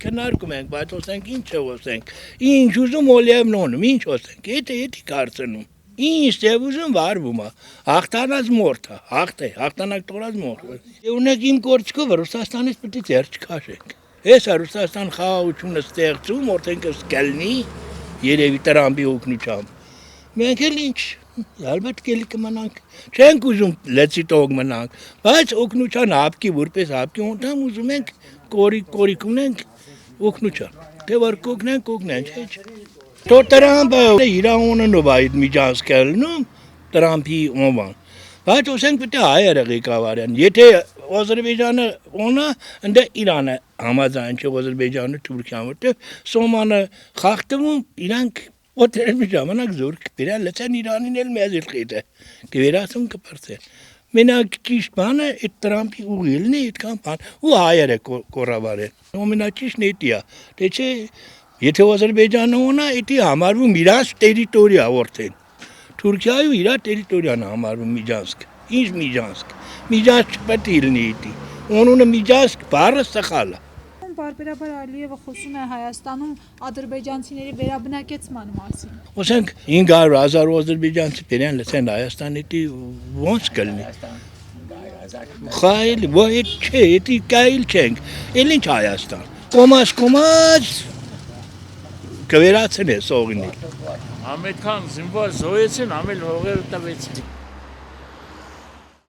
քննարկում ենք, բայց ասենք ինչ ասենք։ Ինչ ուզում Օլիևն ոնում, ինչ ասենք։ Էդի կարծնում։ Ինչ դեպ ուզում վարվում է։ Հաղթանած մորթը, հաղթանակ տորած մորթը։ Ունեք իմ կորցկով Ռուսաստանից պետք է ձեր չքաշենք։ Ես Ռուսաստան խաղաղությունը ստեղծում, որտեղ կլինի երևի Տրամպի օգնությամբ։ Մենք էլ ինչ, ալբետ կելի կմնանք, չենք ուզում լեցի տող մնանք, բայց օգնության հապկի, որպես հապկի անդամ ուզում ենք կորիկ ունենք օգնության, թե որ կօգնենք, չէ։ Թո Տրամպը իր անունով այդ միջանցքը լնում, Տրամպի անվան, բայց ասենք պետք է հայերը ղեկավարեն, եթե Ադրբեջանը ունա, ընդ Իրանը համաձայն չէ Ադրբեջանը Թուրքիան, որտեղ Սոմանը խախտվում, իրանք օտերմի ժամանակ զորք դրան լցան Իրանին էլ մեզ էլ խիտը, կվերացում կպրծեն։ Մենակ ճիշտ բանը այդ Տրամպի ուղիլն է այդքան բան, ու հայերը կորավարեն։ Ամենաճիշտն էդի է, թե չէ եթե Ադրբեջանը ունա, էդի համարվում իրանց տերիտորիա որտեն։ Թուրքիայու իր տերիտորիան համարվում Միջանցք։ Ինչ Միջանցք։ Միջանցք չպետք է լինի էդի։ Անունը Միջանցք բառը սխալ է։ Բարբերաբար Ալիևը խոսում է Հայաստանում ադրբեջանցիների վերաբնակեցման մասին։ Ասենք 500,000 ադրբեջանցի բերեն լցեն Հայաստան, էդի ոնց կլինի։ Խայլ, ոյ չէ, էդի կայլ չենք։ Էլ ինչ Հայաստան։ Կոմաց կվերացնե սողին։ Ամենքան զինվոր զոհեցին, ամեն հողերը տվեցին։